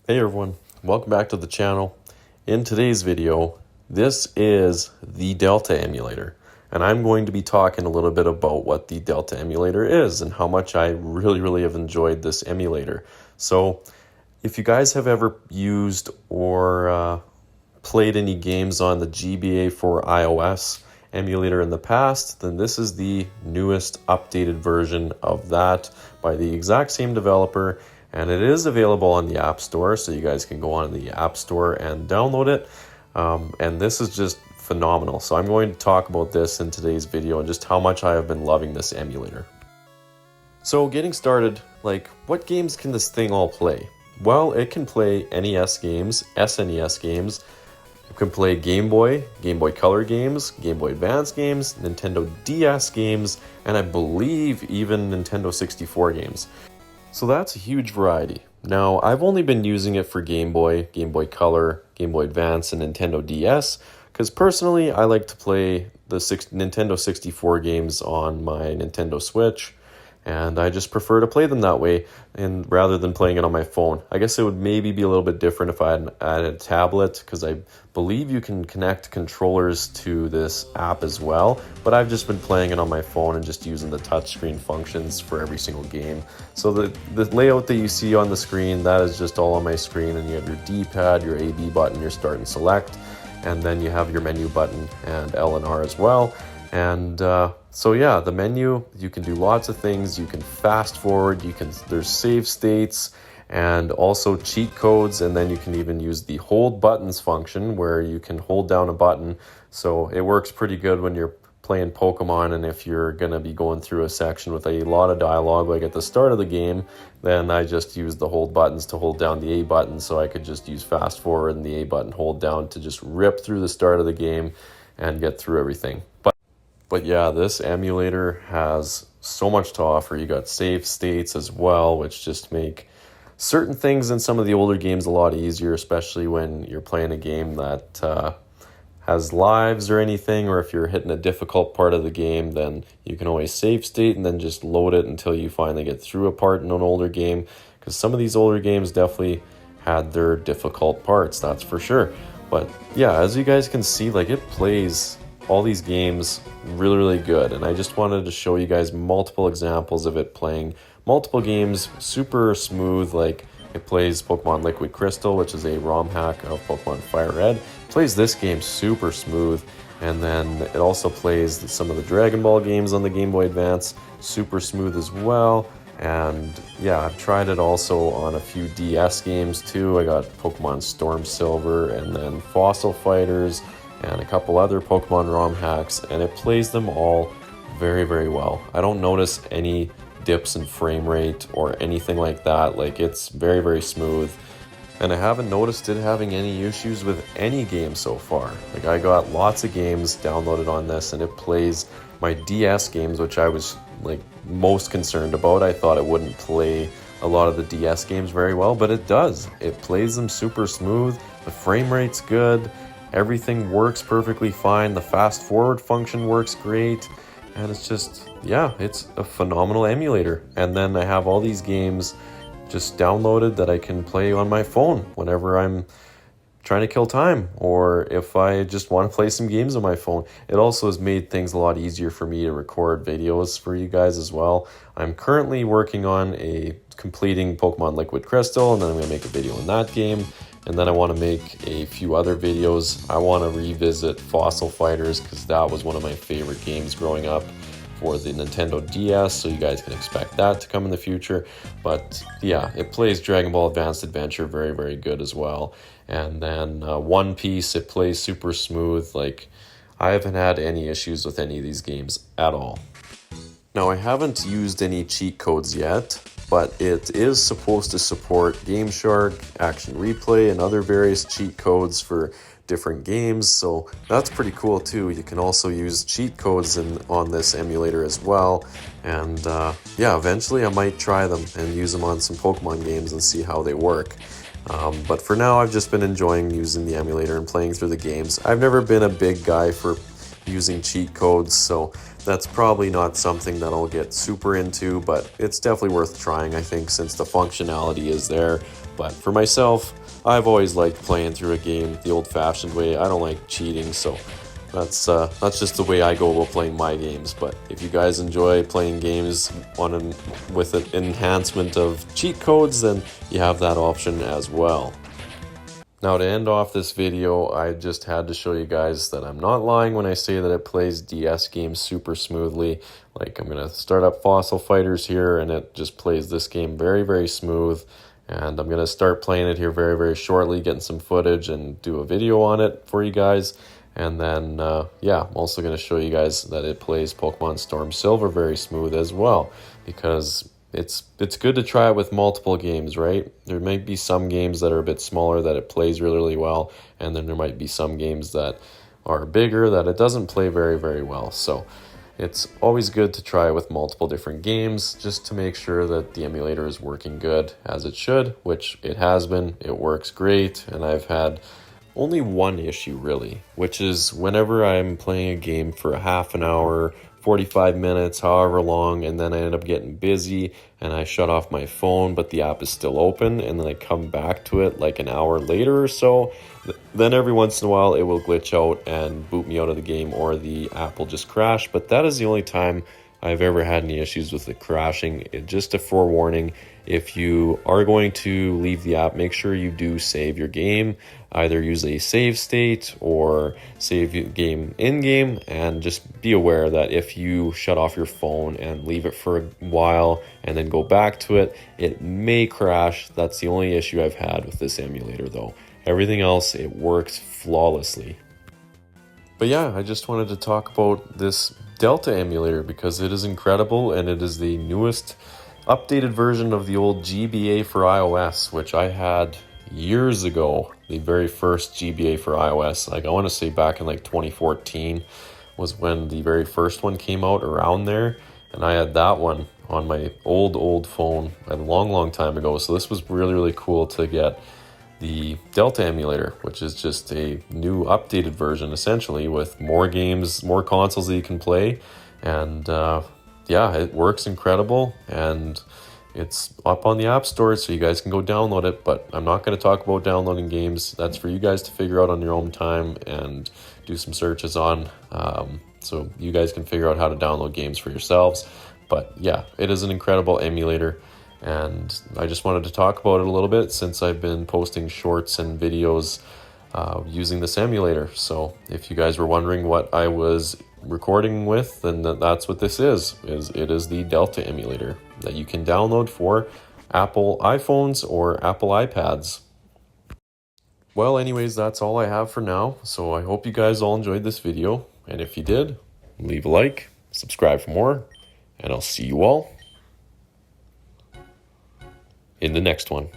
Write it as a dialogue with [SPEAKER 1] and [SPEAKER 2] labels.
[SPEAKER 1] Hey everyone, welcome back to the channel. In today's video, this is the Delta emulator, and I'm going to be talking a little bit about what the Delta emulator is and how much I really have enjoyed this emulator. So if you guys have ever used or played any games on the GBA4IOS emulator in the past, then this is the newest updated version of that by the exact same developer. And it is available on the App Store, so you guys can go on the App Store and download it. And this is just phenomenal. So I'm going to talk about this in today's video and just how much I have been loving this emulator. So getting started, what games can this thing all play? Well, it can play NES games, SNES games. It can play Game Boy Color games, Game Boy Advance games, Nintendo DS games, and I believe even Nintendo 64 games. So that's a huge variety. Now, I've only been using it for Game Boy Color, Game Boy Advance, and Nintendo DS, because personally, I like to play the Nintendo 64 games on my Nintendo Switch, and I just prefer to play them that way, and rather than playing it on my phone. I guess it would maybe be a little bit different if I had a tablet, because I believe you can connect controllers to this app as well, but I've just been playing it on my phone and just using the touchscreen functions for every single game. So the layout that you see on the screen, that is just all on my screen, and you have your D-pad, your A-B button, your start and select, and then you have your menu button and L and R as well. And so yeah, the menu, you can do lots of things. You can fast forward, there's save states and also cheat codes, and then you can even use the hold buttons function where you can hold down a button. So it works pretty good when you're playing Pokemon, and if you're going to be going through a section with a lot of dialogue like at the start of the game, then I just use the hold buttons to hold down the A button, so I could just use fast forward and the A button hold down to just rip through the start of the game and get through everything. But yeah, this emulator has so much to offer. You got save states as well, which just make certain things in some of the older games a lot easier, especially when you're playing a game that has lives or anything, or if you're hitting a difficult part of the game, then you can always save state and then just load it until you finally get through a part in an older game, because some of these older games definitely had their difficult parts, that's for sure. But yeah, as you guys can see, it plays all these games really good, and I just wanted to show you guys multiple examples of it playing multiple games super smooth. It plays Pokemon Liquid Crystal, which is a ROM hack of Pokemon Fire Red. It plays this game super smooth, and then it also plays some of the Dragon Ball games on the Game Boy Advance super smooth as well. And yeah, I've tried it also on a few DS games too. I got Pokemon Storm Silver and then Fossil Fighters and a couple other Pokemon ROM hacks, and it plays them all very well. I don't notice any dips in frame rate or anything like that. It's very smooth, and I haven't noticed it having any issues with any game so far. I got lots of games downloaded on this, and it plays my DS games, which I was most concerned about. I thought it wouldn't play a lot of the DS games very well, but it does. It plays them super smooth. The frame rate's good. Everything works perfectly fine. The fast forward function works great. And it's just, yeah, it's a phenomenal emulator. And then I have all these games just downloaded that I can play on my phone whenever I'm trying to kill time, or if I just want to play some games on my phone. It also has made things a lot easier for me to record videos for you guys as well. I'm currently working on completing Pokemon Liquid Crystal, and then I'm going to make a video on that game. And then I want to make a few other videos. I want to revisit Fossil Fighters, because that was one of my favorite games growing up for the Nintendo DS, so you guys can expect that to come in the future. But yeah, it plays Dragon Ball Advanced Adventure very good as well. And then One Piece, it plays super smooth. I haven't had any issues with any of these games at all. Now, I haven't used any cheat codes yet, but it is supposed to support Game Shark, Action Replay, and other various cheat codes for different games, so that's pretty cool too. You can also use cheat codes on this emulator as well, and yeah, eventually I might try them and use them on some Pokemon games and see how they work. But for now, I've just been enjoying using the emulator and playing through the games. I've never been a big guy for using cheat codes, so that's probably not something that I'll get super into, but it's definitely worth trying, I think, since the functionality is there. But for myself, I've always liked playing through a game the old-fashioned way. I don't like cheating, so that's just the way I go about playing my games. But if you guys enjoy playing games with an enhancement of cheat codes, then you have that option as well. Now, to end off this video, I just had to show you guys that I'm not lying when I say that it plays DS games super smoothly. Like, I'm going to start up Fossil Fighters here, and it just plays this game very, very smooth. And I'm going to start playing it here very, very shortly, getting some footage and do a video on it for you guys. And then, yeah, I'm also going to show you guys that it plays Pokemon Storm Silver very smooth as well, because it's good to try it with multiple games, right? There might be some games that are a bit smaller that it plays really, really well, and then there might be some games that are bigger that it doesn't play very, very well. So it's always good to try it with multiple different games just to make sure that the emulator is working good as it should, which it has been. It works great, and I've had only one issue really, which is whenever I'm playing a game for a half an hour, 45 minutes, however long, and then I end up getting busy and I shut off my phone, but the app is still open, and then I come back to it like an hour later or so, then every once in a while it will glitch out and boot me out of the game, or the app will just crash. But that is the only time I've ever had any issues with it crashing. Just a forewarning, if you are going to leave the app, make sure you do save your game. Either use a save state or save your game in-game, and just be aware that if you shut off your phone and leave it for a while and then go back to it, it may crash. That's the only issue I've had with this emulator though. Everything else, it works flawlessly. But yeah, I just wanted to talk about this Delta emulator because it is incredible, and it is the newest updated version of the old GBA for iOS, which I had years ago. The very first GBA for iOS, like I want to say back in like 2014 was when the very first one came out, around there, and I had that one on my old phone a long time ago. So this was really, really cool to get the Delta emulator, which is just a new updated version essentially with more games, more consoles that you can play. And yeah, it works incredible, and it's up on the App Store, so you guys can go download it. But I'm not going to talk about downloading games. That's for you guys to figure out on your own time and do some searches on, so you guys can figure out how to download games for yourselves. But yeah, it is an incredible emulator, and I just wanted to talk about it a little bit since I've been posting shorts and videos using this emulator. So if you guys were wondering what I was recording with, then that's what this is it is the Delta emulator that you can download for Apple iPhones or Apple iPads. Well, anyways, that's all I have for now. So I hope you guys all enjoyed this video, and if you did, leave a like, subscribe for more, and I'll see you all in the next one.